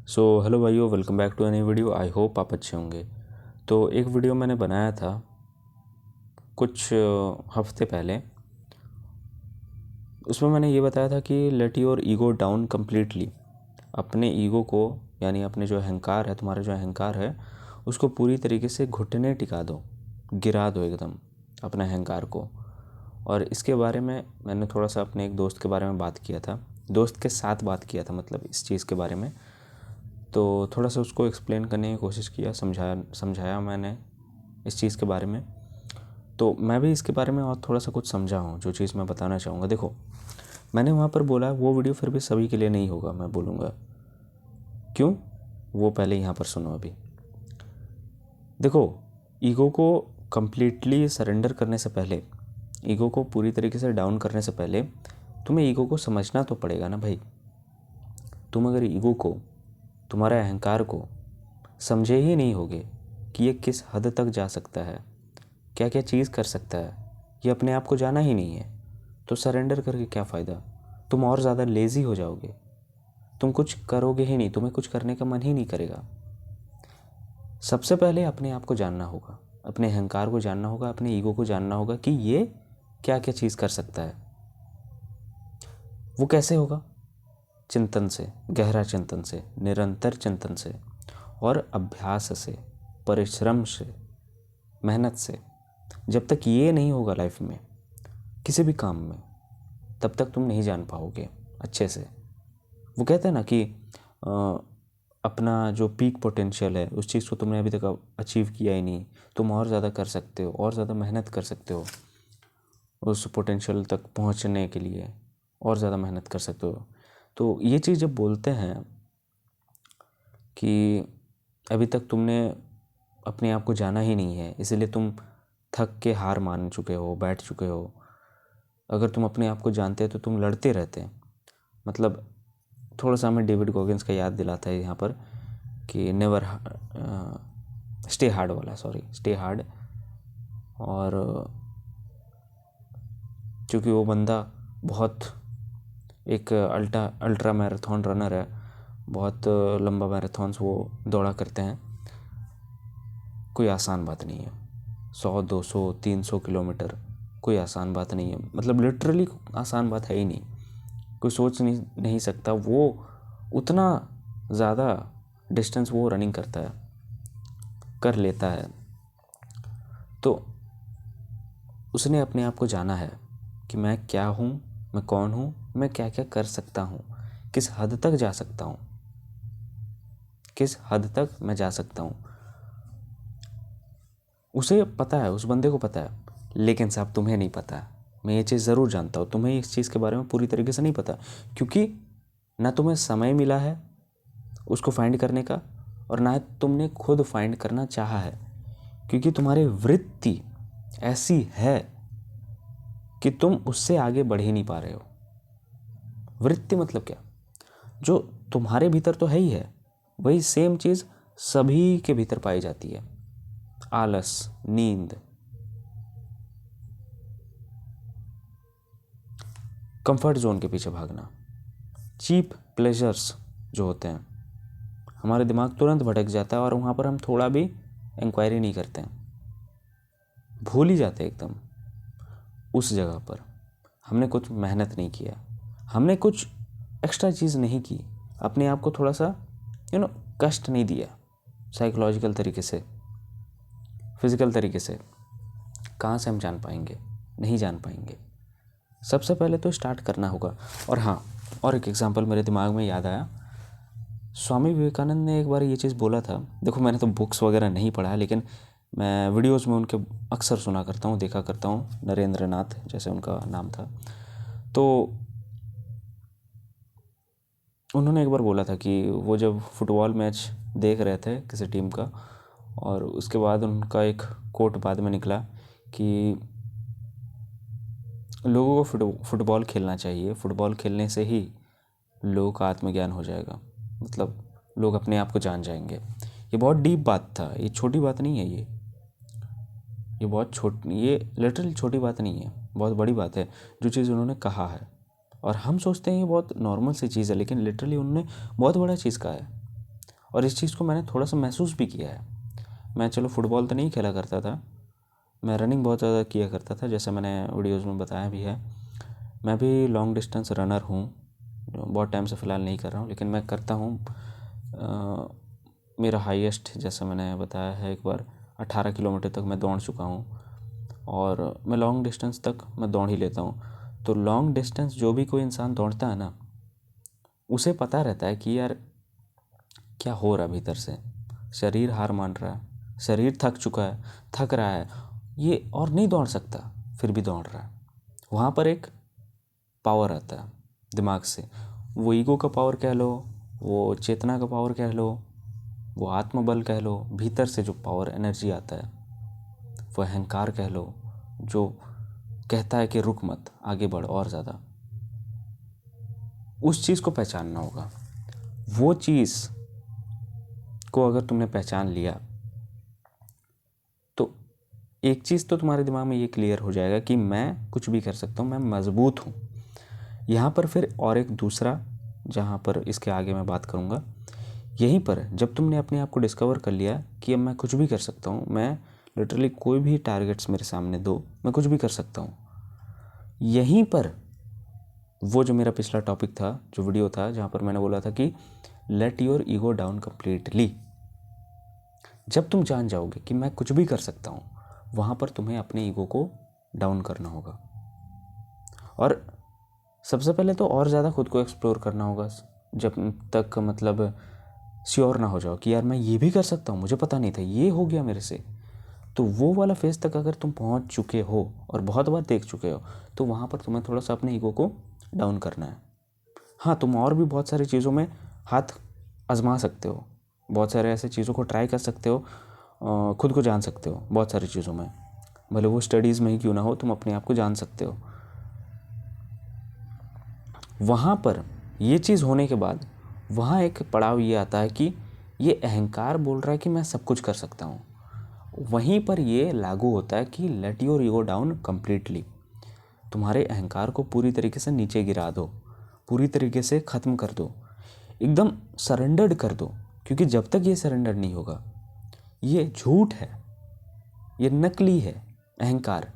सो hello भाइयों, welcome back to any video. I hope आप अच्छे होंगे। तो एक वीडियो मैंने बनाया था कुछ हफ्ते पहले। उसमें मैंने ये बताया था कि let your ego down completely. अपने ईगो को, यानी अपने जो अहंकार है, तुम्हारा जो अहंकार है, उसको पूरी तरीके से घुटने टिका दो, गिरा दो एकदम अपने अहंकार को। और इसके बारे में मैंने थोड़ा सा अपने एक दोस्त के बारे में बात किया था, दोस्त के साथ बात किया था, मतलब इस चीज़ के बारे में। तो थोड़ा सा उसको एक्सप्लेन करने की कोशिश किया, समझाया मैंने इस चीज़ के बारे में। तो मैं भी इसके बारे में और थोड़ा सा कुछ समझा हूँ, जो चीज़ मैं बताना चाहूँगा। देखो, मैंने वहाँ पर बोला, वो वीडियो फिर भी सभी के लिए नहीं होगा, मैं बोलूँगा क्यों, वो पहले यहाँ पर सुनो। अभी देखो, ईगो को कम्प्लीटली सरेंडर करने से पहले, ईगो को पूरी तरीके से डाउन करने से पहले तुम्हें ईगो को समझना तो पड़ेगा ना भाई। तुम अगर ईगो को, तुम्हारे अहंकार को समझे ही नहीं होगे कि ये किस हद तक जा सकता है, क्या क्या चीज़ कर सकता है, ये अपने आप को जाना ही नहीं है, तो सरेंडर करके क्या फ़ायदा। तुम और ज़्यादा लेज़ी हो जाओगे, तुम कुछ करोगे ही नहीं, तुम्हें कुछ करने का मन ही नहीं करेगा। सबसे पहले अपने आप को जानना होगा, अपने अहंकार को जानना होगा, अपने ईगो को जानना होगा कि ये क्या क्या चीज़ कर सकता है। वो कैसे होगा? चिंतन से, गहरा चिंतन से, निरंतर चिंतन से, और अभ्यास से, परिश्रम से, मेहनत से। जब तक ये नहीं होगा लाइफ में, किसी भी काम में, तब तक तुम नहीं जान पाओगे अच्छे से। वो कहते हैं ना कि अपना जो पीक पोटेंशियल है, उस चीज़ को तुमने अभी तक अचीव किया ही नहीं, तुम और ज़्यादा कर सकते हो, और ज़्यादा मेहनत कर सकते हो उस पोटेंशियल तक पहुंचने के लिए, और ज़्यादा मेहनत कर सकते हो। तो ये चीज़ जब बोलते हैं कि अभी तक तुमने अपने आप को जाना ही नहीं है, इसलिए तुम थक के हार मान चुके हो, बैठ चुके हो। अगर तुम अपने आप को जानते तो तुम लड़ते रहते। मतलब थोड़ा सा हमें डेविड गॉगिन्स का याद दिलाता है यहाँ पर कि नेवर स्टे हार्ड वाला, सॉरी, स्टे हार्ड। और चूँकि वो बंदा बहुत एक अल्ट्रा मैराथन रनर है, बहुत लंबा मैराथन्स वो दौड़ा करते हैं। कोई आसान बात नहीं है, 100, 200, 300 किलोमीटर कोई आसान बात नहीं है। मतलब लिटरली आसान बात है ही नहीं, कोई सोच नहीं सकता वो उतना ज़्यादा डिस्टेंस वो रनिंग करता है, कर लेता है। तो उसने अपने आप को जाना है कि मैं क्या हूँ, मैं कौन हूँ, मैं क्या क्या कर सकता हूँ, किस हद तक जा सकता हूँ, किस हद तक मैं जा सकता हूँ। उसे पता है, उस बंदे को पता है। लेकिन साहब, तुम्हें नहीं पता है। मैं ये चीज़ ज़रूर जानता हूँ, तुम्हें इस चीज़ के बारे में पूरी तरीके से नहीं पता, क्योंकि ना तुम्हें समय मिला है उसको फाइंड करने का, और ना तुमने खुद फाइंड करना चाहा है, क्योंकि तुम्हारी वृत्ति ऐसी है कि तुम उससे आगे बढ़ ही नहीं पा रहे हो। वृत्ति मतलब क्या? जो तुम्हारे भीतर तो है ही है, वही सेम चीज़ सभी के भीतर पाई जाती है। आलस, नींद, कंफर्ट जोन के पीछे भागना, चीप प्लेजर्स जो होते हैं, हमारे दिमाग तुरंत भटक जाता है और वहाँ पर हम थोड़ा भी इंक्वायरी नहीं करते हैं, भूल ही जाते हैं एकदम। उस जगह पर हमने कुछ मेहनत नहीं किया, हमने कुछ एक्स्ट्रा चीज़ नहीं की, अपने आप को थोड़ा सा कष्ट नहीं दिया, साइकोलॉजिकल तरीके से, फिज़िकल तरीके से। कहाँ से हम जान पाएंगे? नहीं जान पाएंगे। सबसे पहले तो स्टार्ट करना होगा। और हाँ, और एक एग्जांपल मेरे दिमाग में याद आया। स्वामी विवेकानंद ने एक बार ये चीज़ बोला था। देखो, मैंने तो बुक्स वगैरह नहीं पढ़ा है, लेकिन मैं वीडियोस में उनके अक्सर सुना करता हूँ, देखा करता हूँ। नरेंद्र नाथ जैसे उनका नाम था। तो उन्होंने एक बार बोला था कि वो जब फुटबॉल मैच देख रहे थे किसी टीम का, और उसके बाद उनका एक कोट बाद में निकला कि लोगों को फुटबॉल खेलना चाहिए, फुटबॉल खेलने से ही लोगों का आत्मज्ञान हो जाएगा, मतलब लोग अपने आप को जान जाएंगे। ये बहुत डीप बात था, ये छोटी बात नहीं है। ये बहुत ये लिटरली छोटी बात नहीं है, बहुत बड़ी बात है जो चीज़ उन्होंने कहा है। और हम सोचते हैं ये बहुत नॉर्मल सी चीज़ है, लेकिन लिटरली उन्होंने बहुत बड़ा चीज़ कहा है। और इस चीज़ को मैंने थोड़ा सा महसूस भी किया है। मैं चलो फुटबॉल तो नहीं खेला करता था, मैं रनिंग बहुत ज़्यादा किया करता था, जैसे मैंने वीडियोज़ में बताया भी है। मैं भी लॉन्ग डिस्टेंस रनर हूँ, बहुत टाइम से फ़िलहाल नहीं कर रहा हूँ, लेकिन मैं करता हूँ। मेरा हाईएस्ट जैसे मैंने बताया है एक बार 18 किलोमीटर तक मैं दौड़ चुका हूँ, और मैं लॉन्ग डिस्टेंस तक मैं दौड़ ही लेता हूँ। तो लॉन्ग डिस्टेंस जो भी कोई इंसान दौड़ता है ना, उसे पता रहता है कि यार क्या हो रहा है भीतर से, शरीर हार मान रहा है, शरीर थक चुका है, थक रहा है ये और नहीं दौड़ सकता, फिर भी दौड़ रहा है। वहाँ पर एक पावर आता है दिमाग से, वो ईगो का पावर कह लो, वो चेतना का पावर कह लो, वो आत्मबल कह लो, भीतर से जो पावर एनर्जी आता है, वो अहंकार कह लो, जो कहता है कि रुक मत, आगे बढ़ और ज़्यादा। उस चीज़ को पहचानना होगा। वो चीज़ को अगर तुमने पहचान लिया तो एक चीज़ तो तुम्हारे दिमाग में ये क्लियर हो जाएगा कि मैं कुछ भी कर सकता हूँ, मैं मज़बूत हूँ। यहाँ पर फिर और एक दूसरा, जहाँ पर इसके आगे मैं बात करूँगा, यहीं पर जब तुमने अपने आप को डिस्कवर कर लिया कि अब मैं कुछ भी कर सकता हूँ, मैं लिटरली कोई भी टारगेट्स मेरे सामने दो, मैं कुछ भी कर सकता हूँ, यहीं पर वो जो मेरा पिछला टॉपिक था, जो वीडियो था, जहाँ पर मैंने बोला था कि let your ego down completely, जब तुम जान जाओगे कि मैं कुछ भी कर सकता हूँ, वहाँ पर तुम्हें अपने ईगो को डाउन करना होगा। और सबसे पहले तो और ज़्यादा खुद को एक्सप्लोर करना होगा, जब तक मतलब श्योर ना हो जाओ कि यार मैं ये भी कर सकता हूँ, मुझे पता नहीं था, ये हो गया मेरे से। तो वो वाला फेज़ तक अगर तुम पहुँच चुके हो और बहुत बार देख चुके हो, तो वहाँ पर तुम्हें थोड़ा सा अपने ईगो को डाउन करना है। हाँ, तुम और भी बहुत सारी चीज़ों में हाथ आजमा सकते हो, बहुत सारे ऐसे चीज़ों को ट्राई कर सकते हो, खुद को जान सकते हो बहुत सारी चीज़ों में, भले वो स्टडीज़ में ही क्यों ना हो, तुम अपने आप को जान सकते हो। वहाँ पर ये चीज़ होने के बाद वहाँ एक पड़ाव ये आता है कि ये अहंकार बोल रहा है कि मैं सब कुछ कर सकता हूँ। वहीं पर ये लागू होता है कि let your ego down completely, तुम्हारे अहंकार को पूरी तरीके से नीचे गिरा दो, पूरी तरीके से ख़त्म कर दो, एकदम सरेंडर्ड कर दो। क्योंकि जब तक ये सरेंडर नहीं होगा, ये झूठ है, ये नकली है अहंकार।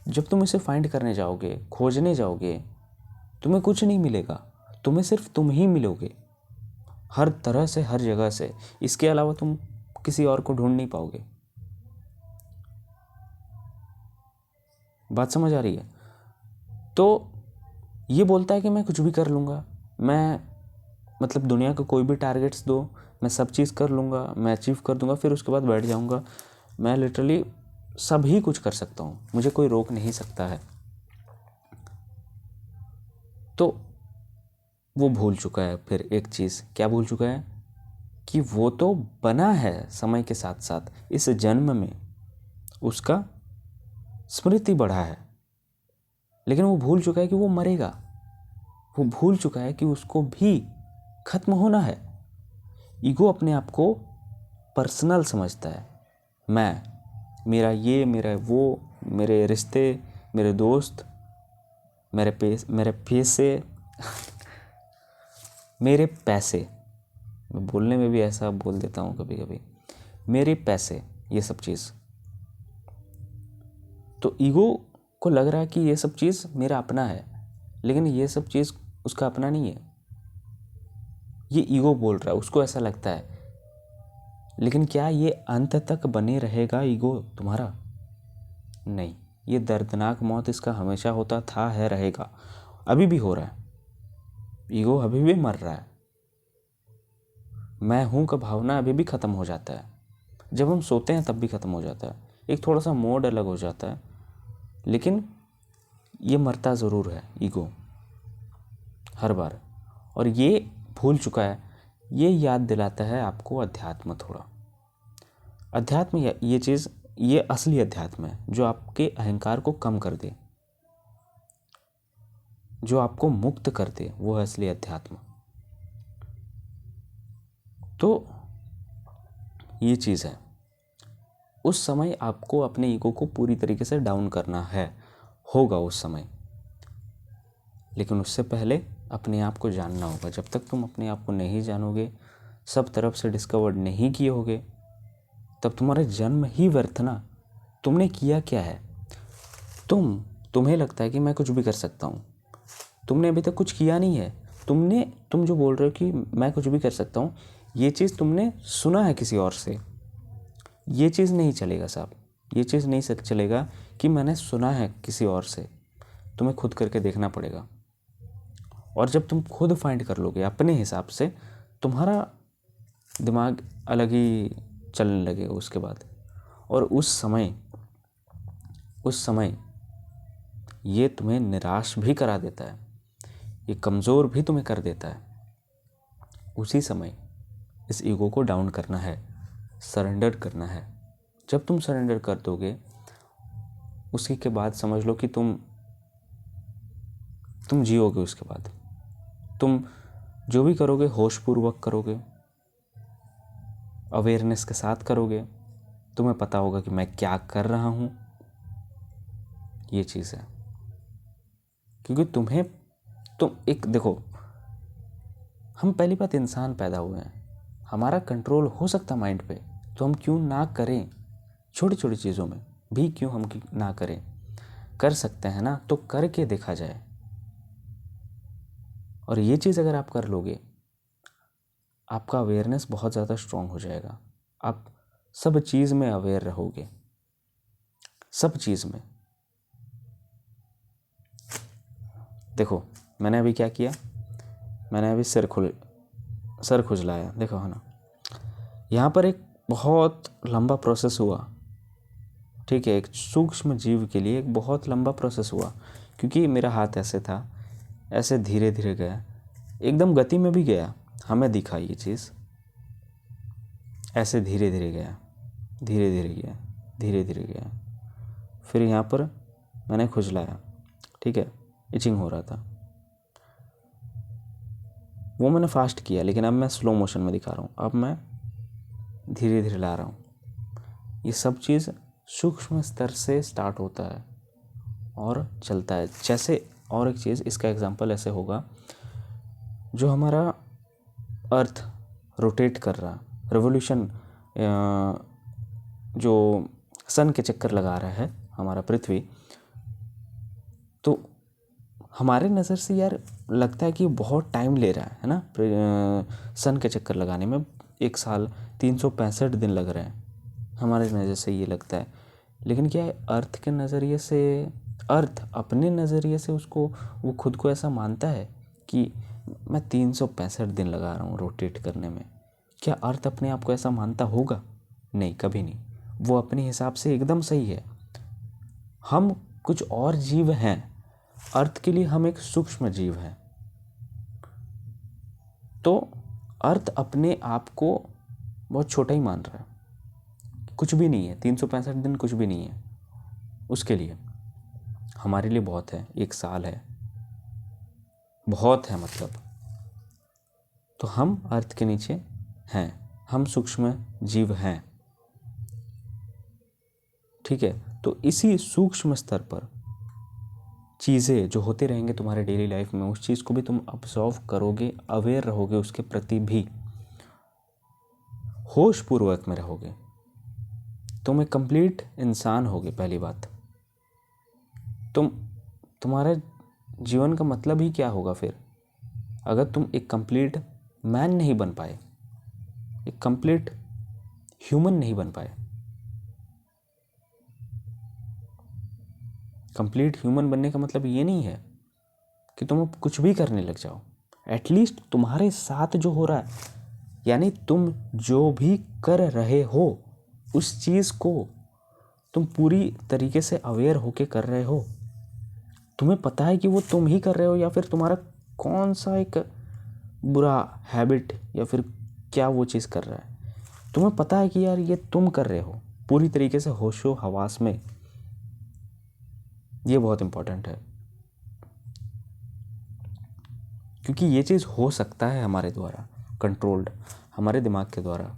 जब तुम इसे फाइंड करने जाओगे, खोजने जाओगे, तुम्हें कुछ नहीं मिलेगा, तुम्हें सिर्फ तुम ही मिलोगे, हर तरह से, हर जगह से। इसके अलावा तुम किसी और को ढूंढ नहीं पाओगे। बात समझ आ रही है? तो ये बोलता है कि मैं कुछ भी कर लूँगा, मैं मतलब दुनिया को कोई भी टारगेट्स दो, मैं सब चीज़ कर लूँगा, मैं अचीव कर दूँगा, फिर उसके बाद बैठ जाऊँगा, मैं लिटरली सब ही कुछ कर सकता हूँ, मुझे कोई रोक नहीं सकता है। तो वो भूल चुका है फिर एक चीज़, क्या भूल चुका है? कि वो तो बना है समय के साथ साथ, इस जन्म में उसका स्मृति बढ़ा है, लेकिन वो भूल चुका है कि वो मरेगा। वो भूल चुका है कि उसको भी खत्म होना है। ईगो अपने आप को पर्सनल समझता है, मैं, मेरा ये, मेरा वो, मेरे रिश्ते, मेरे दोस्त, मेरे पैसे मेरे पैसे, मैं बोलने में भी ऐसा बोल देता हूँ कभी कभी, मेरे पैसे, ये सब चीज़। तो ईगो को लग रहा है कि ये सब चीज़ मेरा अपना है, लेकिन ये सब चीज़ उसका अपना नहीं है। ये ईगो बोल रहा है, उसको ऐसा लगता है। लेकिन क्या ये अंत तक बने रहेगा ईगो तुम्हारा? नहीं, ये दर्दनाक मौत इसका हमेशा होता था, है, रहेगा, अभी भी हो रहा है। ईगो अभी भी मर रहा है। मैं हूँ का भावना अभी भी ख़त्म हो जाता है, जब हम सोते हैं तब भी ख़त्म हो जाता है, एक थोड़ा सा मोड अलग हो जाता है, लेकिन ये मरता ज़रूर है ईगो हर बार। और ये भूल चुका है, ये याद दिलाता है आपको अध्यात्म। थोड़ा अध्यात्म, ये चीज़, ये असली अध्यात्म है, जो आपके अहंकार को कम कर दे, जो आपको मुक्त कर दे, वो है असली अध्यात्म। तो ये चीज़ है, उस समय आपको अपने ईगो को पूरी तरीके से डाउन करना है, होगा उस समय, लेकिन उससे पहले अपने आप को जानना होगा। जब तक तुम अपने आप को नहीं जानोगे, सब तरफ से डिस्कवर नहीं किए होगे, तब तुम्हारा जन्म ही व्यर्थ ना। तुमने किया क्या है? तुम्हें लगता है कि मैं कुछ भी कर सकता हूँ। तुमने अभी तक कुछ किया नहीं है। तुम जो बोल रहे हो कि मैं कुछ भी कर सकता हूँ, ये चीज़ तुमने सुना है किसी और से। ये चीज़ नहीं चलेगा साहब, ये चीज़ नहीं चलेगा कि मैंने सुना है किसी और से। तुम्हें खुद करके देखना पड़ेगा। और जब तुम खुद फाइंड कर लोगे अपने हिसाब से, तुम्हारा दिमाग अलग ही चलने लगेगा उसके बाद। और उस समय ये तुम्हें निराश भी करा देता है, ये कमज़ोर भी तुम्हें कर देता है। उसी समय इस ईगो को डाउन करना है, सरेंडर करना है। जब तुम सरेंडर कर दोगे, उसी के बाद समझ लो कि तुम जियोगे। उसके बाद तुम जो भी करोगे होशपूर्वक करोगे, अवेयरनेस के साथ करोगे। तुम्हें पता होगा कि मैं क्या कर रहा हूँ। ये चीज़ है, क्योंकि तुम एक देखो, हम पहली बात इंसान पैदा हुए हैं, हमारा कंट्रोल हो सकता माइंड पे, तो हम क्यों ना करें? छोटी छोटी चीज़ों में भी क्यों हम ना करें? कर सकते हैं ना, तो करके देखा जाए। और ये चीज़ अगर आप कर लोगे, आपका अवेयरनेस बहुत ज़्यादा स्ट्रांग हो जाएगा। आप सब चीज़ में अवेयर रहोगे, सब चीज़ में। देखो मैंने अभी क्या किया, मैंने अभी सर खुजलाया, देखो है ना। यहाँ पर एक बहुत लंबा प्रोसेस हुआ, ठीक है। एक सूक्ष्म जीव के लिए एक बहुत लंबा प्रोसेस हुआ, क्योंकि मेरा हाथ ऐसे था, ऐसे धीरे धीरे गया, एकदम गति में भी गया, हमें दिखा ये चीज़। ऐसे धीरे धीरे गया, धीरे धीरे गया, धीरे धीरे गया। फिर यहाँ पर मैंने खुजलाया, ठीक है, इचिंग हो रहा था। वो मैंने फास्ट किया, लेकिन अब मैं स्लो मोशन में दिखा रहा हूँ। अब मैं धीरे धीरे ला रहा हूँ। ये सब चीज़ सूक्ष्म स्तर से स्टार्ट होता है और चलता है। जैसे और एक चीज़, इसका एग्जांपल ऐसे होगा, जो हमारा अर्थ रोटेट कर रहा, रेवोल्यूशन जो सन के चक्कर लगा रहा है हमारा पृथ्वी, तो हमारे नज़र से यार लगता है कि बहुत टाइम ले रहा है ना, सन के चक्कर लगाने में 1 साल 365 दिन लग रहे हैं, हमारे नज़र से ये लगता है। लेकिन क्या है, अर्थ के नज़रिए से, अर्थ अपने नज़रिए से उसको, वो खुद को ऐसा मानता है कि मैं 365 दिन लगा रहा हूँ रोटेट करने में। क्या अर्थ अपने आप को ऐसा मानता होगा? नहीं, कभी नहीं। वो अपने हिसाब से एकदम सही है। हम कुछ और जीव हैं, अर्थ के लिए हम एक सूक्ष्म जीव हैं। तो अर्थ अपने आप को बहुत छोटा ही मान रहा है, कुछ भी नहीं है। 365 दिन कुछ भी नहीं है उसके लिए। हमारे लिए बहुत है, 1 साल है, बहुत है मतलब। तो हम अर्थ के नीचे हैं, हम सूक्ष्म जीव हैं, ठीक है। तो इसी सूक्ष्म स्तर पर चीज़ें जो होते रहेंगे तुम्हारे डेली लाइफ में, उस चीज़ को भी तुम ऑब्जर्व करोगे, अवेयर रहोगे, उसके प्रति भी होश पूर्वक में रहोगे। तुम एक कंप्लीट इंसान होगे। पहली बात, तुम्हारे जीवन का मतलब ही क्या होगा फिर, अगर तुम एक कंप्लीट मैन नहीं बन पाए, एक कंप्लीट ह्यूमन नहीं बन पाए। कंप्लीट ह्यूमन बनने का मतलब ये नहीं है कि तुम कुछ भी करने लग जाओ। एटलीस्ट तुम्हारे साथ जो हो रहा है, यानी तुम जो भी कर रहे हो, उस चीज़ को तुम पूरी तरीके से अवेयर होके कर रहे हो। तुम्हें पता है कि वो तुम ही कर रहे हो, या फिर तुम्हारा कौन सा एक बुरा हैबिट या फिर क्या वो चीज़ कर रहा है। तुम्हें पता है कि यार ये तुम कर रहे हो पूरी तरीके से होशो हवास में। ये बहुत इम्पोर्टेंट है, क्योंकि ये चीज़ हो सकता है हमारे द्वारा कंट्रोल्ड, हमारे दिमाग के द्वारा,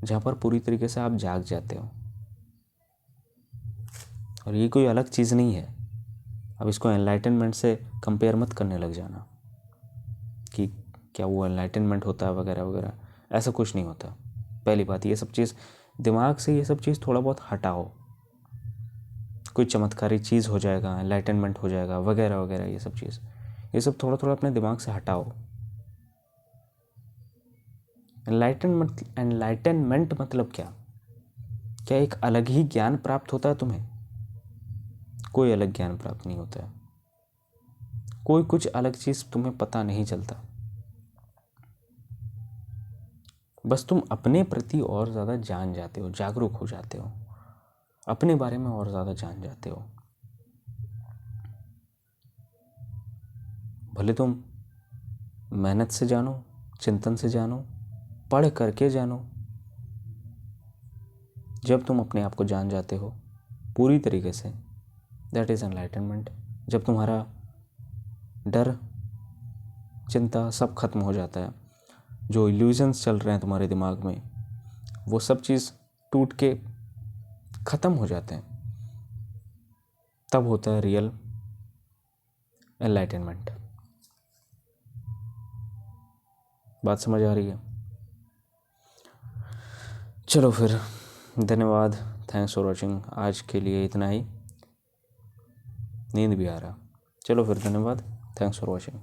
जहाँ पर पूरी तरीके से आप जाग जाते हो। और ये कोई अलग चीज़ नहीं है। अब इसको एनलाइटनमेंट से कंपेयर मत करने लग जाना कि क्या वो एनलाइटनमेंट होता है वगैरह वगैरह, ऐसा कुछ नहीं होता। पहली बात, ये सब चीज़ दिमाग से, ये सब चीज़ थोड़ा बहुत हटाओ। कोई चमत्कारी चीज़ हो जाएगा, एनलाइटनमेंट हो जाएगा वगैरह वगैरह, ये सब थोड़ा थोड़ा अपने दिमाग से हटाओ। एनलाइटनमेंट मतलब क्या? क्या एक अलग ही ज्ञान प्राप्त होता है तुम्हें? कोई अलग ज्ञान प्राप्त नहीं होता है। कोई कुछ अलग चीज़ तुम्हें पता नहीं चलता। बस तुम अपने प्रति और ज़्यादा जान जाते हो, जागरूक हो जाते हो, अपने बारे में और ज़्यादा जान जाते हो। भले तुम मेहनत से जानो, चिंतन से जानो, पढ़ करके जानो, जब तुम अपने आप को जान जाते हो पूरी तरीके से, दैट इज़ एनलाइटनमेंट। जब तुम्हारा डर, चिंता सब खत्म हो जाता है, जो इल्यूजन्स चल रहे हैं तुम्हारे दिमाग में वो सब चीज़ टूट के ख़त्म हो जाते हैं, तब होता है रियल एनलाइटनमेंट। बात समझ आ रही है? चलो फिर, धन्यवाद, थैंक्स फॉर वॉचिंग। आज के लिए इतना ही, नींद भी आ रहा। चलो फिर, धन्यवाद, थैंक्स फॉर वॉचिंग।